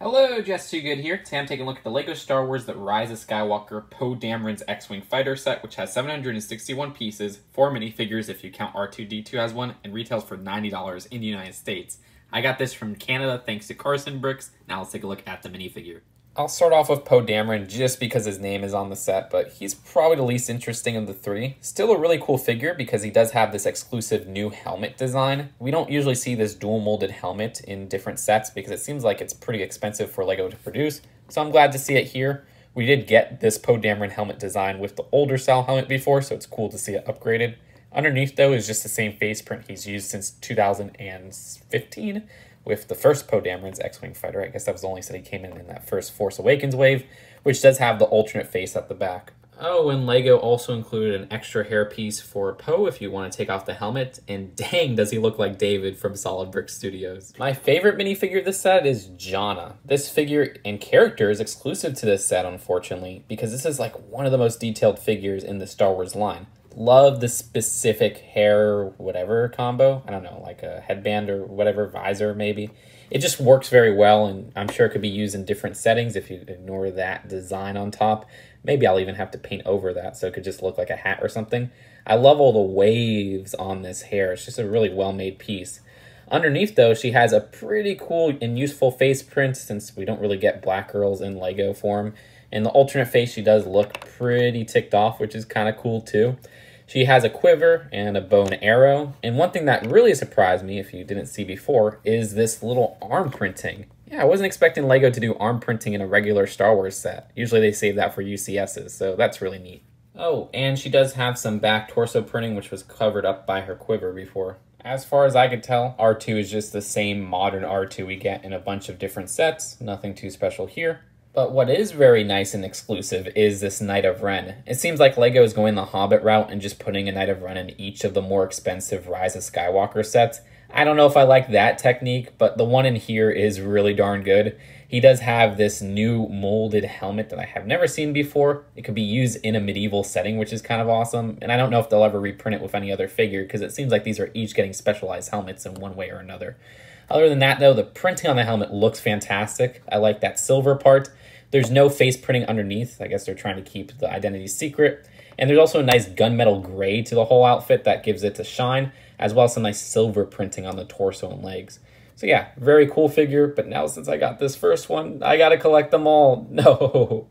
Hello, Just Too Good here. Today I'm taking a look at the LEGO Star Wars The Rise of Skywalker Poe Dameron's X-Wing fighter set, which has 761 pieces, 4 minifigures if you count R2-D2 as one, and retails for $90 in the United States. I got this from Canada thanks to Carson Bricks. Now let's take a look at the minifigure. I'll start off with Poe Dameron just because his name is on the set, but he's probably the least interesting of the three. Still a really cool figure because he does have this exclusive new helmet design. We don't usually see this dual molded helmet in different sets because it seems like it's pretty expensive for LEGO to produce, so I'm glad to see it here. We did get this Poe Dameron helmet design with the older style helmet before, so it's cool to see it upgraded. Underneath, though, is just the same face print he's used since 2015. With the first Poe Dameron's X-Wing fighter. I guess that was the only set he came in that first Force Awakens wave, which does have the alternate face at the back. Oh, and LEGO also included an extra hairpiece for Poe if you want to take off the helmet, and dang, does he look like David from Solid Brick Studios. My favorite minifigure of this set is Jannah. This figure and character is exclusive to this set, unfortunately, because this is like one of the most detailed figures in the Star Wars line. Love the specific hair whatever combo. I don't know, like a headband or whatever, visor maybe. It just works very well, and I'm sure it could be used in different settings if you ignore that design on top. Maybe I'll even have to paint over that so it could just look like a hat or something. I love all the waves on this hair. It's just a really well-made piece. Underneath, though, she has a pretty cool and useful face print since we don't really get black girls in LEGO form. In the alternate face, she does look pretty ticked off, which is kind of cool, too. She has a quiver and a bow and arrow. And one thing that really surprised me, if you didn't see before, is this little arm printing. Yeah, I wasn't expecting LEGO to do arm printing in a regular Star Wars set. Usually they save that for UCSs, so that's really neat. Oh, and she does have some back torso printing, which was covered up by her quiver before. As far as I could tell, R2 is just the same modern R2 we get in a bunch of different sets. Nothing too special here. But what is very nice and exclusive is this Knight of Ren. It seems like LEGO is going the Hobbit route and just putting a Knight of Ren in each of the more expensive Rise of Skywalker sets. I don't know if I like that technique, but the one in here is really darn good. He does have this new molded helmet that I have never seen before. It could be used in a medieval setting, which is kind of awesome. And I don't know if they'll ever reprint it with any other figure because it seems like these are each getting specialized helmets in one way or another. Other than that, though, the printing on the helmet looks fantastic. I like that silver part. There's no face printing underneath. I guess they're trying to keep the identity secret. And there's also a nice gunmetal gray to the whole outfit that gives it to shine, as well as some nice silver printing on the torso and legs. So yeah, very cool figure, but now since I got this first one, I gotta collect them all. No.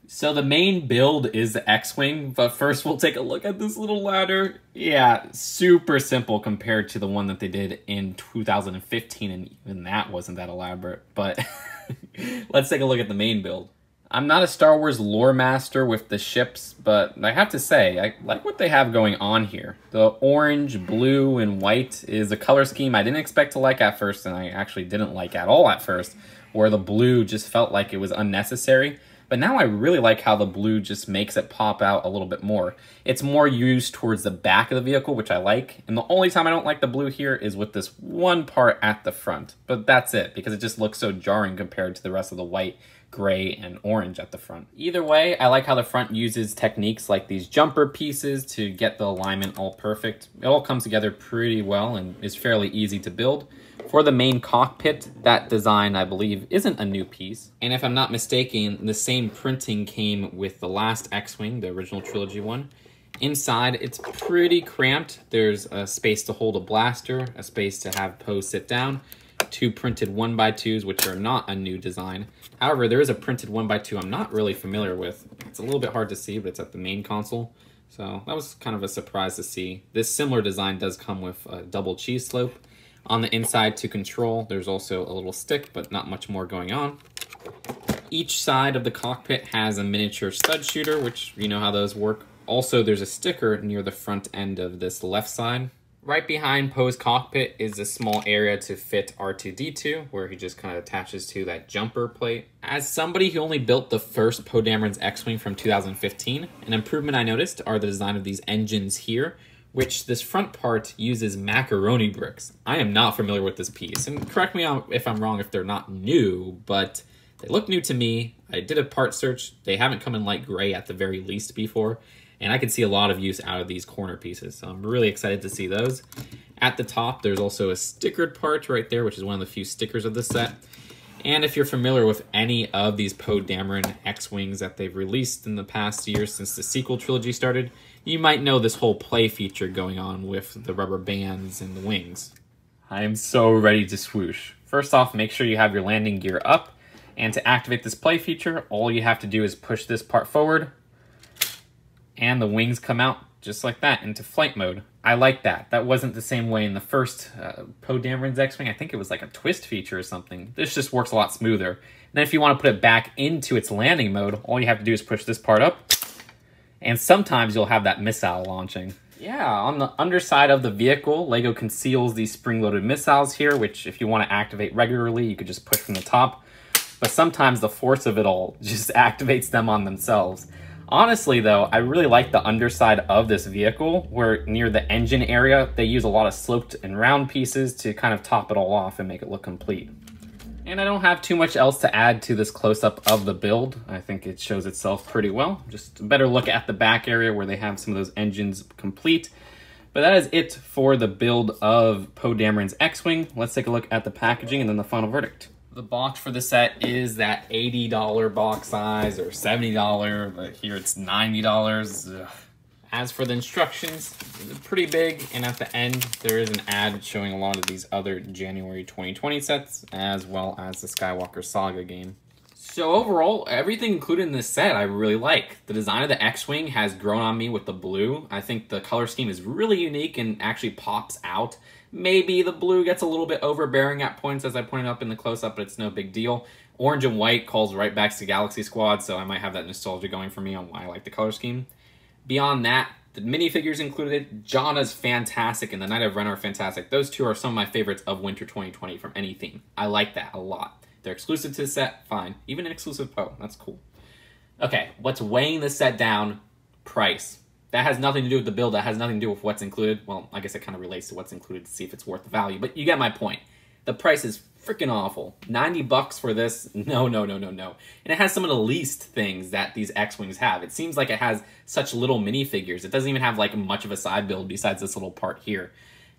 So the main build is the X-Wing, but first we'll take a look at this little ladder. Yeah, super simple compared to the one that they did in 2015, and even that wasn't that elaborate, but let's take a look at the main build. I'm not a Star Wars lore master with the ships, but I have to say, I like what they have going on here. The orange, blue, and white is a color scheme I didn't expect to like at first, and I actually didn't like at all at first, where the blue just felt like it was unnecessary. But now I really like how the blue just makes it pop out a little bit more. It's more used towards the back of the vehicle, which I like. And the only time I don't like the blue here is with this one part at the front. But that's it, because it just looks so jarring compared to the rest of the white, gray, and orange at the front. Either way, I like how the front uses techniques like these jumper pieces to get the alignment all perfect. It all comes together pretty well and is fairly easy to build. For the main cockpit, that design, I believe, isn't a new piece. And if I'm not mistaken, the same printing came with the last X-Wing, the original trilogy one. Inside, it's pretty cramped. There's a space to hold a blaster, a space to have Poe sit down, 2 printed 1x2s, which are not a new design. However, there is a printed 1x2 I'm not really familiar with. It's a little bit hard to see, but it's at the main console. So that was kind of a surprise to see. This similar design does come with a double cheese slope. On the inside to control, there's also a little stick, but not much more going on. Each side of the cockpit has a miniature stud shooter, which you know how those work. Also, there's a sticker near the front end of this left side. Right behind Poe's cockpit is a small area to fit R2-D2, where he just kind of attaches to that jumper plate. As somebody who only built the first Poe Dameron's X-Wing from 2015, an improvement I noticed are the design of these engines here, which this front part uses macaroni bricks. I am not familiar with this piece, and correct me if I'm wrong if they're not new, but they look new to me. I did a part search. They haven't come in light gray at the very least before, and I can see a lot of use out of these corner pieces, so I'm really excited to see those. At the top, there's also a stickered part right there, which is one of the few stickers of the set. And if you're familiar with any of these Poe Dameron X-Wings that they've released in the past year since the sequel trilogy started, you might know this whole play feature going on with the rubber bands and the wings. I am so ready to swoosh. First off, make sure you have your landing gear up, and to activate this play feature, all you have to do is push this part forward, and the wings come out just like that into flight mode. I like that. That wasn't the same way in the first Poe Dameron's X-Wing. I think it was like a twist feature or something. This just works a lot smoother. And then if you want to put it back into its landing mode, all you have to do is push this part up, and sometimes you'll have that missile launching. Yeah, on the underside of the vehicle, LEGO conceals these spring-loaded missiles here, which if you want to activate regularly, you could just push from the top. But sometimes the force of it all just activates them on themselves. Honestly, though, I really like the underside of this vehicle, where near the engine area, they use a lot of sloped and round pieces to kind of top it all off and make it look complete. And I don't have too much else to add to this close-up of the build. I think it shows itself pretty well. Just a better look at the back area where they have some of those engines complete. But that is it for the build of Poe Dameron's X-Wing. Let's take a look at the packaging and then the final verdict. The box for the set is that $80 box size or $70, but here it's $90. Ugh. As for the instructions, it's pretty big, and at the end there is an ad showing a lot of these other January 2020 sets, as well as the Skywalker Saga game. So overall, everything included in this set I really like. The design of the X-Wing has grown on me with the blue. I think the color scheme is really unique and actually pops out. Maybe the blue gets a little bit overbearing at points, as I pointed out in the close-up, but it's no big deal. Orange and white calls right back to Galaxy Squad, so I might have that nostalgia going for me on why I like the color scheme. Beyond that, the minifigures included. Jana's fantastic and the Knight of Ren are fantastic. Those two are some of my favorites of Winter 2020 from any theme. I like that a lot. They're exclusive to the set, fine. Even an exclusive Poe, that's cool. Okay, what's weighing the set down? Price. That has nothing to do with the build. That has nothing to do with what's included. Well, I guess it kind of relates to what's included to see if it's worth the value. But you get my point. The price is freaking awful. 90 bucks for this? No, no, no, no, no. And it has some of the least things that these X-Wings have. It seems like it has such little minifigures. It doesn't even have like much of a side build besides this little part here.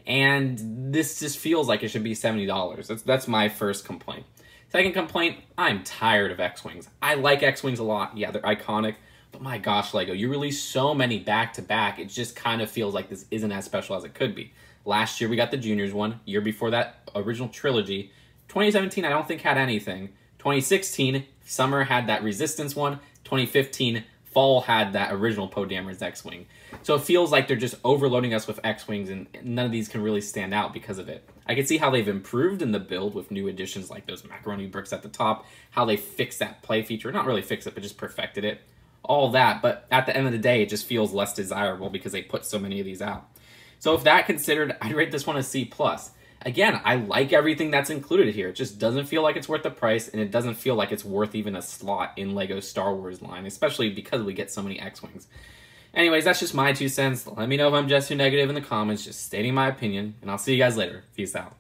And this just feels like it should be $70. That's my first complaint. Second complaint, I'm tired of X-Wings. I like X-Wings a lot. Yeah, they're iconic. But my gosh, LEGO, you release so many back-to-back, it just kind of feels like this isn't as special as it could be. Last year, we got the Juniors one. Year before that, original trilogy. 2017, I don't think had anything. 2016, summer had that Resistance one. 2015, fall had that original Poe Dameron's X-Wing. So it feels like they're just overloading us with X-Wings, and none of these can really stand out because of it. I can see how they've improved in the build with new additions like those macaroni bricks at the top, how they fixed that play feature. Not really fixed it, but just perfected it. All that, but at the end of the day, it just feels less desirable because they put so many of these out. So if that considered, I'd rate this one a C+. Again, I like everything that's included here. It just doesn't feel like it's worth the price, and it doesn't feel like it's worth even a slot in LEGO's Star Wars line, especially because we get so many X-Wings. Anyways, that's just my 2 cents. Let me know if I'm just too negative in the comments, just stating my opinion, and I'll see you guys later. Peace out.